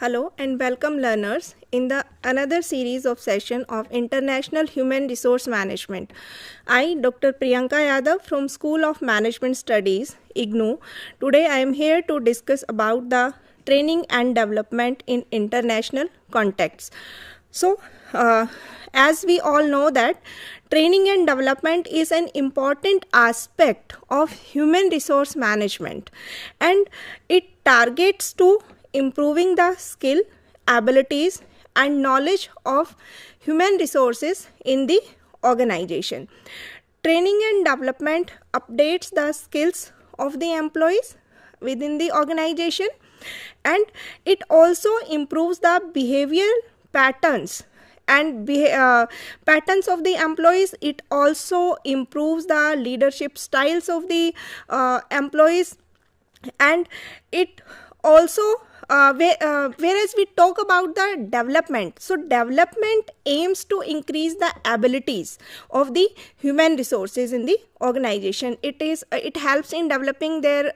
Hello and welcome learners in the another series of session of International Human Resource Management. I, Dr. Priyanka Yadav from School of Management Studies, IGNOU. Today I am here to discuss about the training and development in international contexts. So, as we all know that training and development is an important aspect of human resource management, and it targets to improving the skill, abilities and knowledge of human resources in the organization. Training and development updates the skills of the employees within the organization, and it also improves the behavioral patterns and patterns of the employees. It also improves the leadership styles of the employees, and it also whereas we talk about the development, so development aims to increase the abilities of the human resources in the organization. It helps in developing their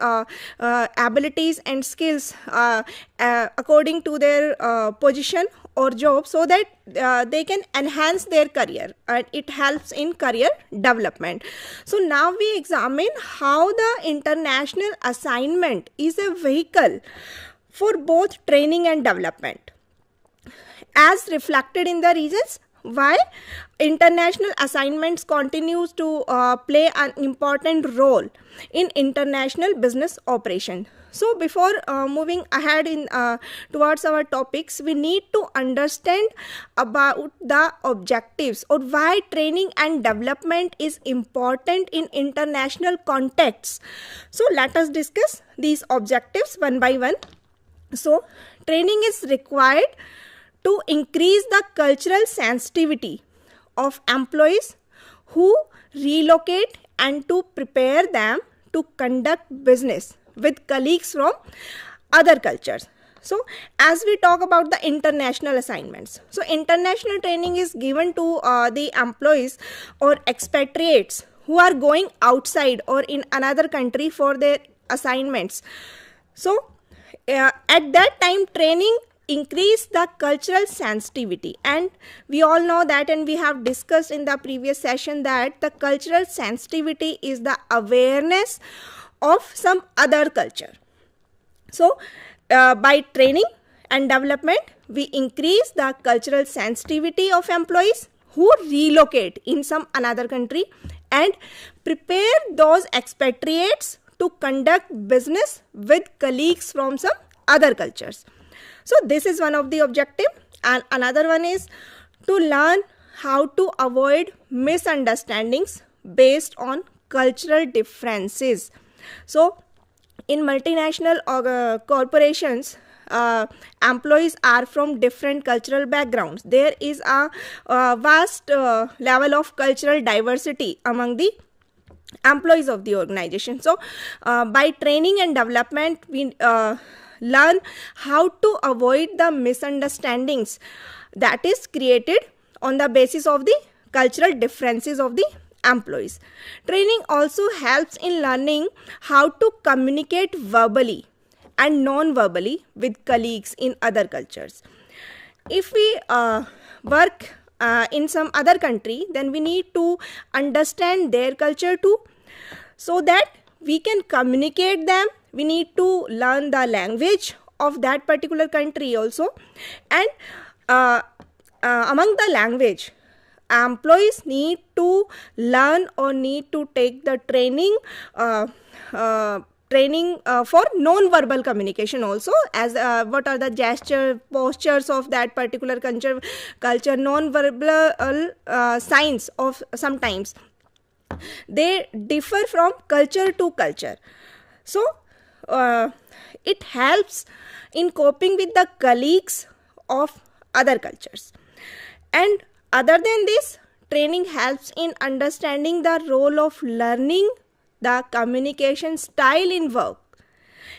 abilities and skills according to their position or job, so that they can enhance their career, and it helps in career development. So now we examine how the international assignment is a vehicle for both training and development, as reflected in the reasons why international assignments continues to play an important role in international business operation. So before moving ahead in towards our topics, we need to understand about the objectives or why training and development is important in international contexts. So let us discuss these objectives one by one. So, training is required to increase the cultural sensitivity of employees who relocate and to prepare them to conduct business with colleagues from other cultures. So, as we talk about the international assignments, so international training is given to the employees or expatriates who are going outside or in another country for their assignments. So, at that time, training increase the cultural sensitivity, and we all know that, and we have discussed in the previous session that the cultural sensitivity is the awareness of some other culture. So by training and development, we increase the cultural sensitivity of employees who relocate in some another country and prepare those expatriates to conduct business with colleagues from some other cultures. So this is one of the objective, and another one is to learn how to avoid misunderstandings based on cultural differences. So in multinational corporations, employees are from different cultural backgrounds. There is a vast level of cultural diversity among the employees of the organization. So by training and development, we learn how to avoid the misunderstandings that is created on the basis of the cultural differences of the employees. Training also helps in learning how to communicate verbally and non-verbally with colleagues in other cultures. If we work in some other country, then we need to understand their culture too, so that we can communicate them. We need to learn the language of that particular country also, and among the language, employees need to learn or need to take the training for non-verbal communication also, as what are the gesture, postures of that particular culture, non-verbal signs of sometimes they differ from culture to culture. So it helps in coping with the colleagues of other cultures. And other than this, training helps in understanding the role of learning the communication style in work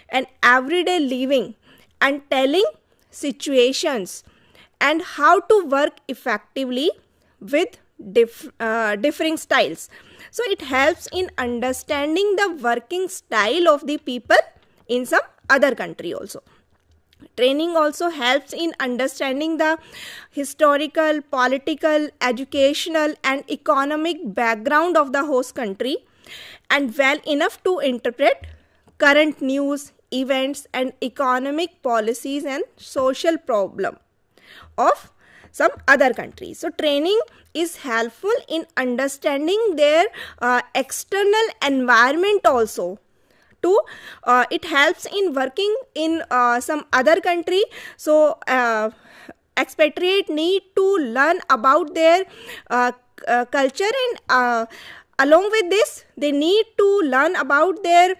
and everyday living and telling situations, and how to work effectively with differing styles. So it helps in understanding the working style of the people in some other country also. Training also helps in understanding the historical, political, educational, and economic background of the host country, and well enough to interpret current news, events, and economic policies and social problem of some other countries. So training is helpful in understanding their external environment also. It helps in working in some other country. So expatriate need to learn about their culture, and along with this they need to learn about their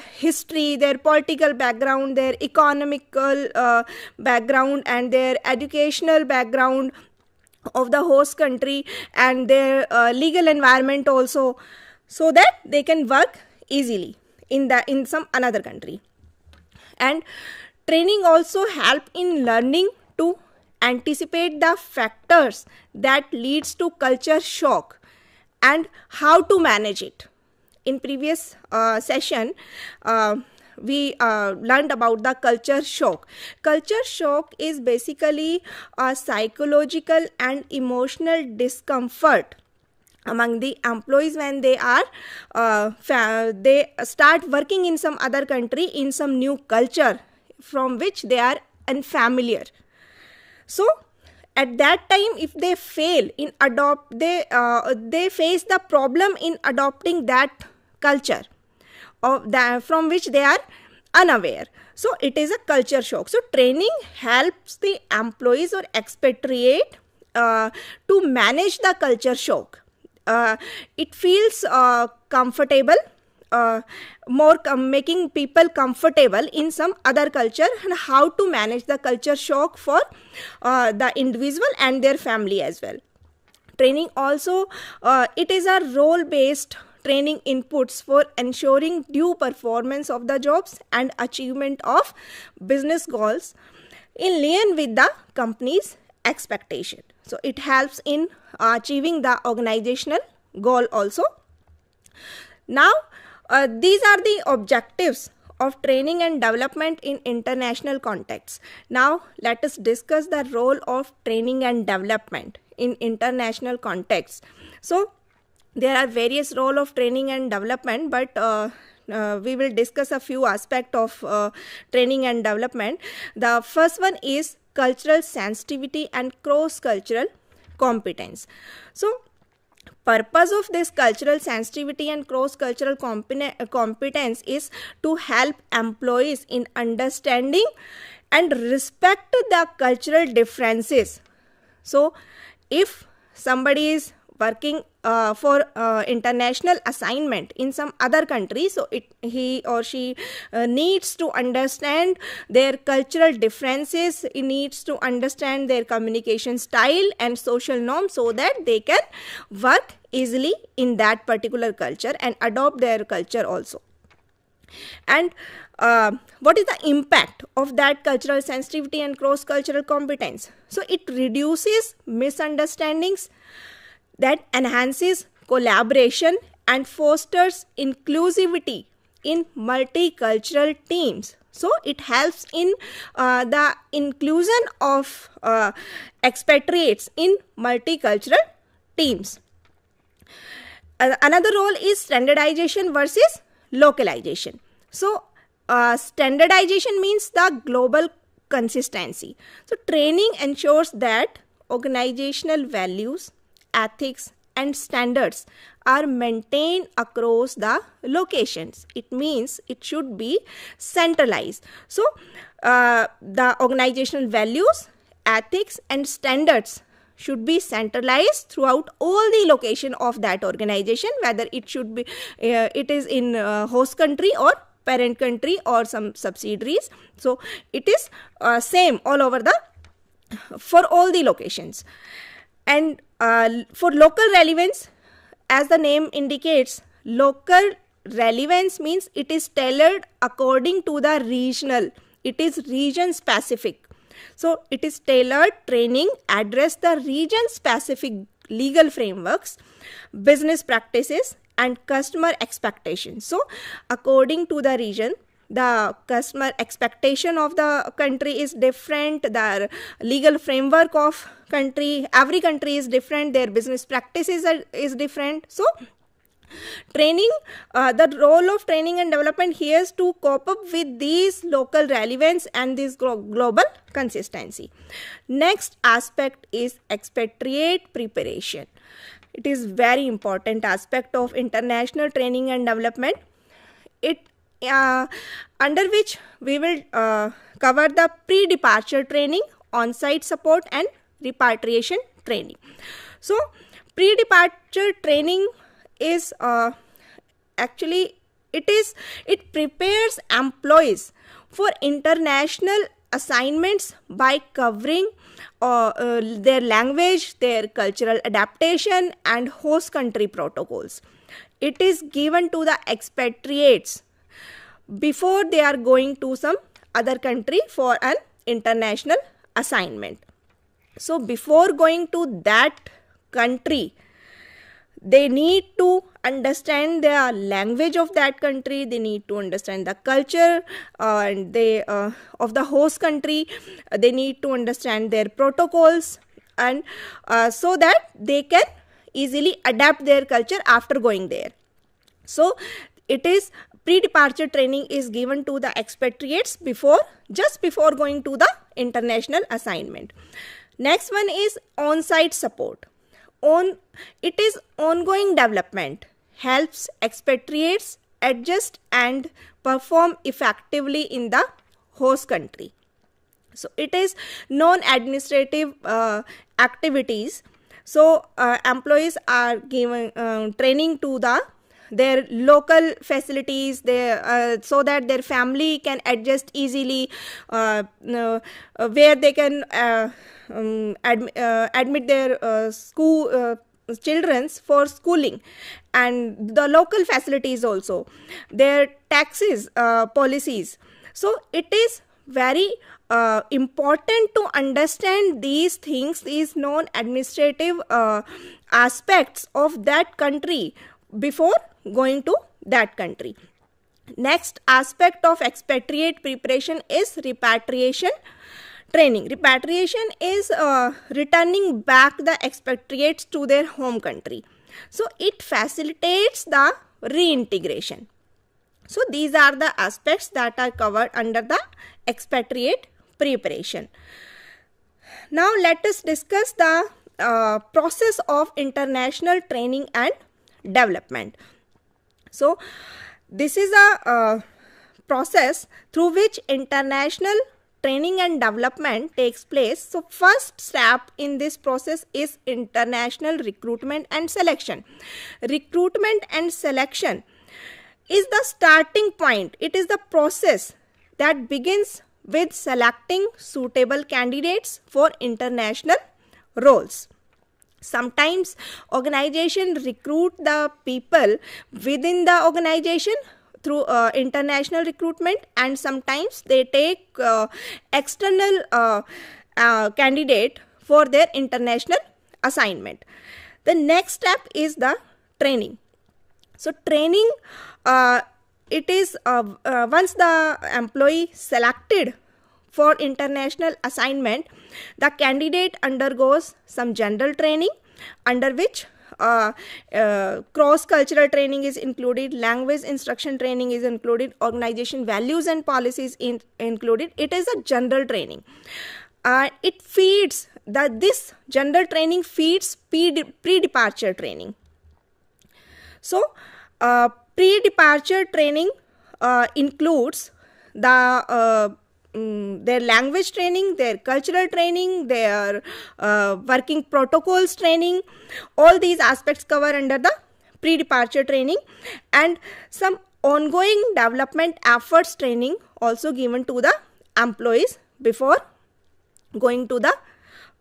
history, their political background, their economical background, and their educational background of the host country, and their legal environment also, so that they can work easily in some another country. And training also help in learning to anticipate the factors that leads to culture shock and how to manage it. In previous session, we learned about the culture shock. Culture shock is basically a psychological and emotional discomfort among the employees when they are they start working in some other country, in some new culture from which they are unfamiliar. So at that time, if they fail in they face the problem in adopting that culture from which they are unaware. So it is a culture shock. So training helps the employees or expatriate to manage the culture shock. It feels comfortable, making people comfortable in some other culture, and how to manage the culture shock for the individual and their family as well. Training also, it is a role-based training inputs for ensuring due performance of the jobs and achievement of business goals in line with the company's expectation. So it helps in achieving the organizational goal also. Now, these are the objectives of training and development in international contexts. Now, let us discuss the role of training and development in international contexts. So, there are various roles of training and development, but we will discuss a few aspects of training and development. The first one is cultural sensitivity and cross-cultural competence. So, purpose of this cultural sensitivity and cross-cultural competence is to help employees in understanding and respect the cultural differences. So, if somebody is working for international assignment in some other country, so he or she needs to understand their cultural differences, he needs to understand their communication style and social norms, so that they can work easily in that particular culture and adopt their culture also. And what is the impact of that cultural sensitivity and cross-cultural competence? So it reduces misunderstandings, that enhances collaboration and fosters inclusivity in multicultural teams. So it helps in the inclusion of expatriates in multicultural teams. Another role is standardization versus localization. So standardization means the global consistency. So training ensures that organizational values, ethics, and standards are maintained across the locations. It means it should be centralized. So the organizational values, ethics, and standards should be centralized throughout all the location of that organization, whether it should be it is in host country or parent country or some subsidiaries. So it is same all over for all the locations. And for local relevance, as the name indicates, local relevance means it is tailored according to the regional. It is region specific. So it is tailored training address the region specific legal frameworks, business practices, and customer expectations. So according to the region, the customer expectation of the country is different, the legal framework of country, every country is different, their business practices is different. So training, the role of training and development here is to cope up with these local relevance and this global consistency. Next aspect is expatriate preparation. It is very important aspect of international training and development. It under which we will cover the pre-departure training, on-site support and repatriation training. So pre-departure training is actually it prepares employees for international assignments by covering their language, their cultural adaptation and host country protocols. It is given to the expatriates before they are going to some other country for an international assignment. So before going to that country, they need to understand the language of that country, they need to understand the culture and of the host country, they need to understand their protocols, and so that they can easily adapt their culture after going there. So it is pre-departure training is given to the expatriates just before going to the international assignment. Next one is on-site support. It is ongoing development, helps expatriates adjust and perform effectively in the host country. So it is non-administrative activities. So employees are given training to their local facilities, so that their family can adjust easily, where they can admit their school children's for schooling, and the local facilities also, their taxes policies. So it is very important to understand these things, these non-administrative aspects of that country before going to that country. Next aspect of expatriate preparation is repatriation training. Repatriation is returning back the expatriates to their home country. So it facilitates the reintegration. So these are the aspects that are covered under the expatriate preparation. Now let us discuss the process of international training and development. So this is a process through which international training and development takes place. So first step in this process is international recruitment and selection. Recruitment and selection is the starting point. It is the process that begins with selecting suitable candidates for international roles. Sometimes organization recruit the people within the organization through international recruitment, and sometimes they take external candidate for their international assignment. The next step is the training. So training, it is once the employee selected for international assignment, the candidate undergoes some general training, under which cross-cultural training is included, language instruction training is included, organization values and policies included. It is a general training. It feeds this general training feeds pre-departure training. So pre-departure training includes their language training, their cultural training, their working protocols training. All these aspects cover under the pre-departure training, and some ongoing development efforts training also given to the employees before going to the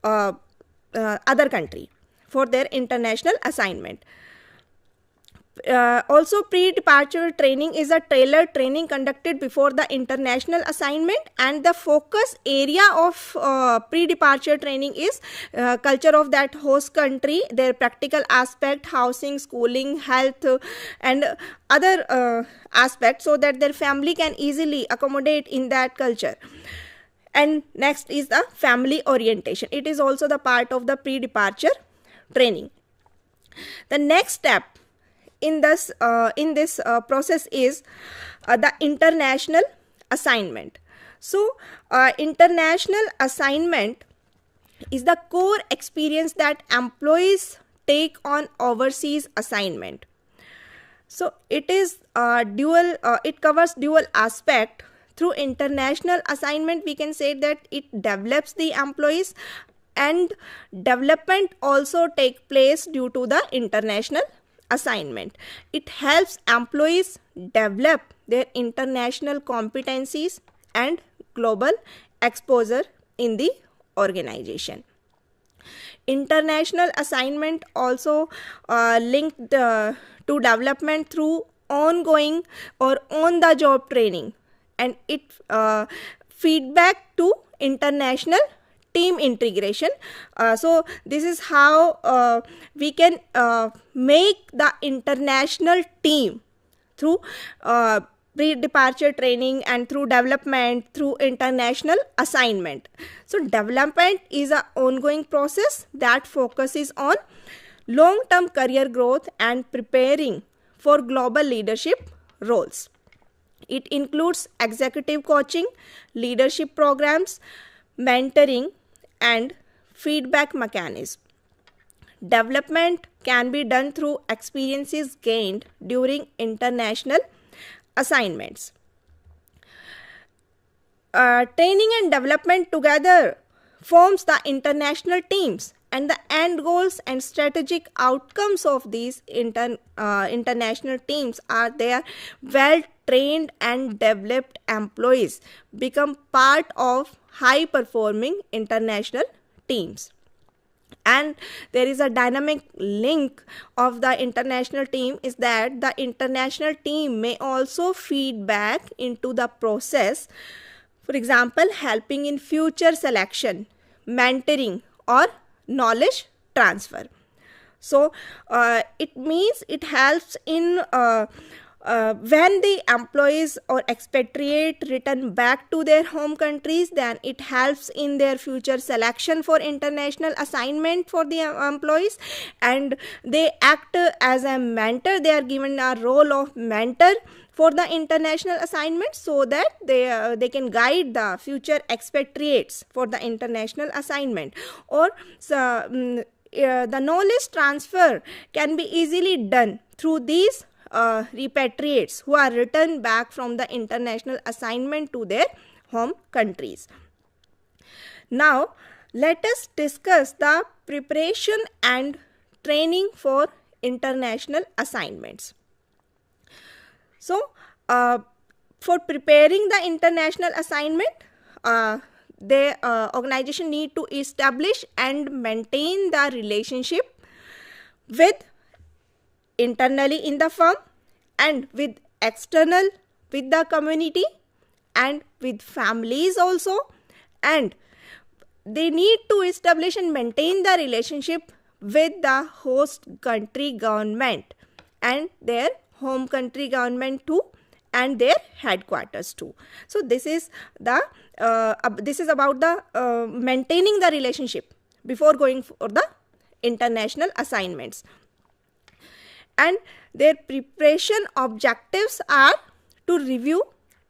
other country for their international assignment. Also, pre-departure training is a tailored training conducted before the international assignment, and the focus area of pre-departure training is culture of that host country, their practical aspect, housing, schooling, health, and other aspects, so that their family can easily accommodate in that culture. And next is the family orientation. It is also the part of the pre-departure training. The next step in this process is the international assignment. So international assignment is the core experience that employees take on overseas assignment. So it is dual, it covers dual aspect. Through international assignment, we can say that it develops the employees, and development also take place due to the international assignment. It helps employees develop their international competencies and global exposure in the organization. International assignment also linked to development through ongoing or on-the-job training, and it feedback to international team integration. So this is how we can make the international team through pre-departure training and through development through international assignment. So development is an ongoing process that focuses on long-term career growth and preparing for global leadership roles. It includes executive coaching, leadership programs, mentoring, and feedback mechanism. Development can be done through experiences gained during international assignments. Training and development together forms the international teams, and the end goals and strategic outcomes of these international teams are their well-trained and developed employees become part of high-performing international teams. And there is a dynamic link of the international team is that the international team may also feed back into the process, for example, helping in future selection, mentoring, or knowledge transfer. So it means it helps in when the employees or expatriate return back to their home countries, then it helps in their future selection for international assignment for the employees, and they act as a mentor. They are given a role of mentor for the international assignment, so that they can guide the future expatriates for the international assignment. Or the knowledge transfer can be easily done through these repatriates who are returned back from the international assignment to their home countries. Now, let us discuss the preparation and training for international assignments. So, for preparing the international assignment, the organization need to establish and maintain the relationship with internally in the firm and with external, with the community and with families also, and they need to establish and maintain the relationship with the host country government and their home country government too, and their headquarters too. So this is the this is about the maintaining the relationship before going for the international assignments. And their preparation objectives are to review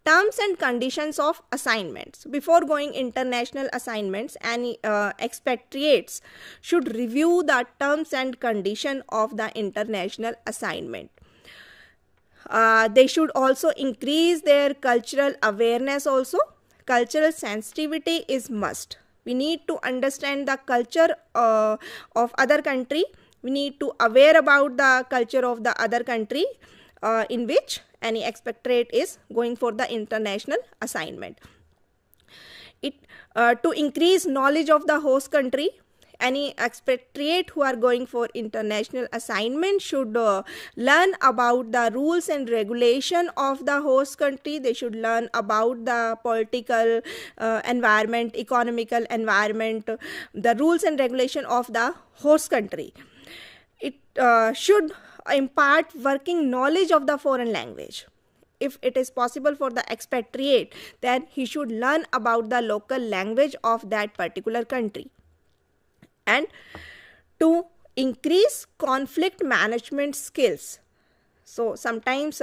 terms and conditions of assignments. Before going international assignments, any expatriates should review the terms and condition of the international assignment. They should also increase their cultural awareness also. Cultural sensitivity is must. We need to understand the culture of other country. We need to aware about the culture of the other country in which any expatriate is going for the international assignment. To increase knowledge of the host country, any expatriate who are going for international assignment should learn about the rules and regulation of the host country. They should learn about the political environment, economical environment, the rules and regulation of the host country. It should impart working knowledge of the foreign language. If it is possible for the expatriate, then he should learn about the local language of that particular country. And to increase conflict management skills. So sometimes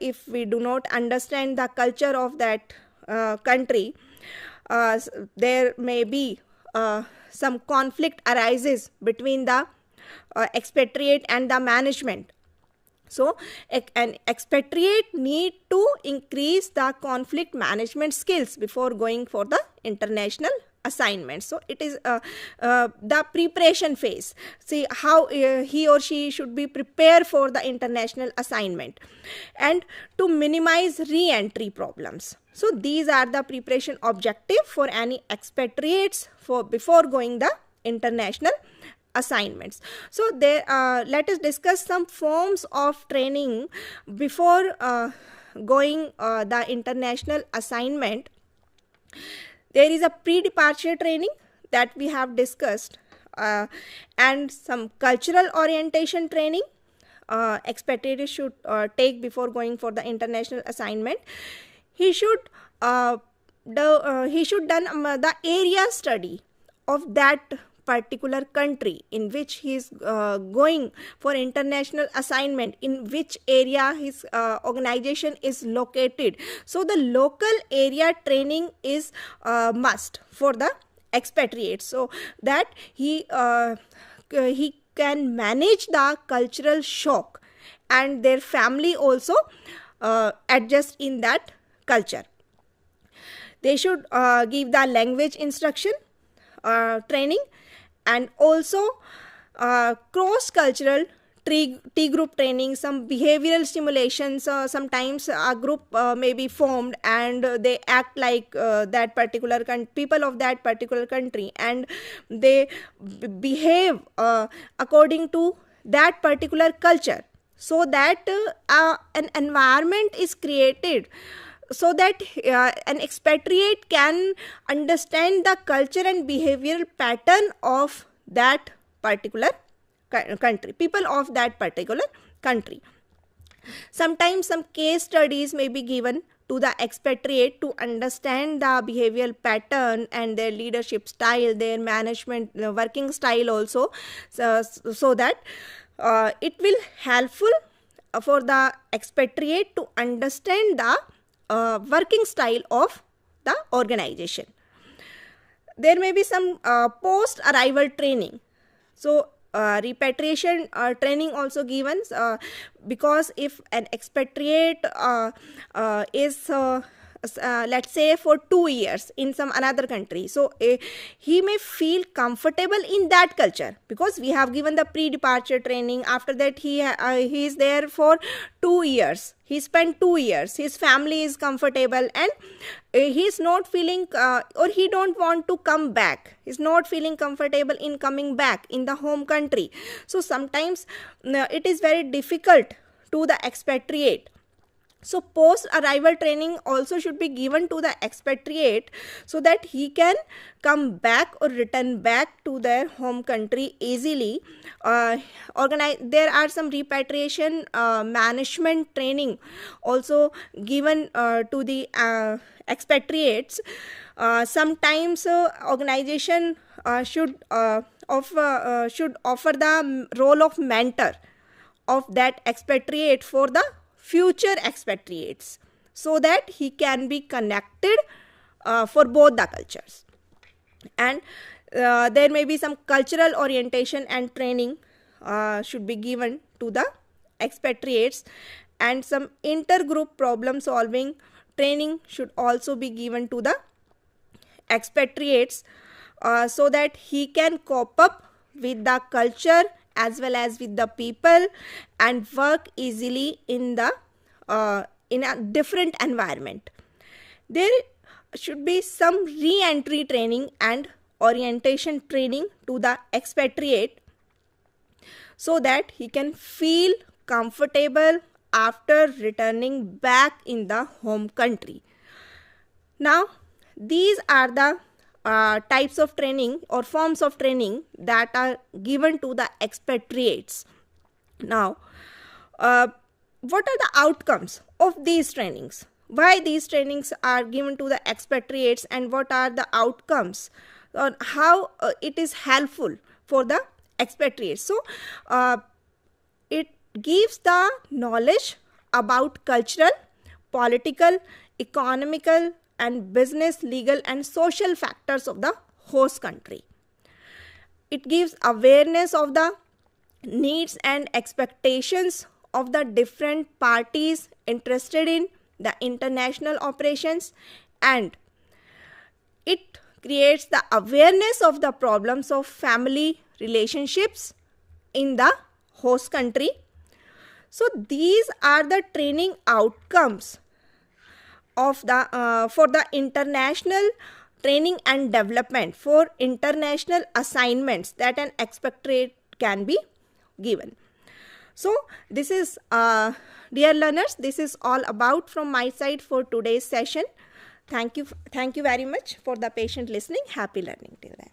if we do not understand the culture of that country, there may be some conflict arises between the expatriate and the management. So an expatriate need to increase the conflict management skills before going for the international assignment. So it is the preparation phase. See how he or she should be prepared for the international assignment, and to minimize re-entry problems. So these are the preparation objective for any expatriates for before going the international assignments. So there let us discuss some forms of training before going the international assignment. There is a pre-departure training that we have discussed, and some cultural orientation training expatriate should take before going for the international assignment. He should done the area study of that particular country in which he is going for international assignment, in which area his organization is located. So the local area training is must for the expatriates, so that he can manage the cultural shock and their family also adjust in that culture. They should give the language instruction training, and also cross-cultural T-group training, some behavioral stimulations. Sometimes a group may be formed and they act like that particular people of that particular country, and they behave according to that particular culture, so that an environment is created so that an expatriate can understand the culture and behavioral pattern of that particular country, people of that particular country. Sometimes some case studies may be given to the expatriate to understand the behavioral pattern and their leadership style, their management working style also, so that it will helpful for the expatriate to understand the working style of the organization. There may be some post-arrival training. So repatriation training also given, because if an expatriate is let's say for 2 years in some another country, so he may feel comfortable in that culture, because we have given the pre-departure training. After that he is there for 2 years, he spent 2 years, his family is comfortable, and he is not feeling or he don't want to come back, he is not feeling comfortable in coming back in the home country. So sometimes it is very difficult to the expatriate. So post-arrival training also should be given to the expatriate, so that he can come back or return back to their home country easily. There are some repatriation management training also given to the expatriates. Sometimes organization should offer the role of mentor of that expatriate for the future expatriates, so that he can be connected for both the cultures. And there may be some cultural orientation and training should be given to the expatriates, and some intergroup problem solving training should also be given to the expatriates, so that he can cope up with the culture as well as with the people and work easily in the in a different environment. There should be some re-entry training and orientation training to the expatriate so that he can feel comfortable after returning back in the home country. Now, these are the types of training or forms of training that are given to the expatriates. Now, what are the outcomes of these trainings? Why these trainings are given to the expatriates, and what are the outcomes, or how it is helpful for the expatriates? So, it gives the knowledge about cultural, political, economical, and business, legal, and social factors of the host country. It gives awareness of the needs and expectations of the different parties interested in the international operations, and it creates the awareness of the problems of family relationships in the host country. So these are the training outcomes of the for the international training and development for international assignments that an expatriate can be given. So this is, dear learners, this is all about from my side for today's session. Thank you very much for the patient listening. Happy learning till then.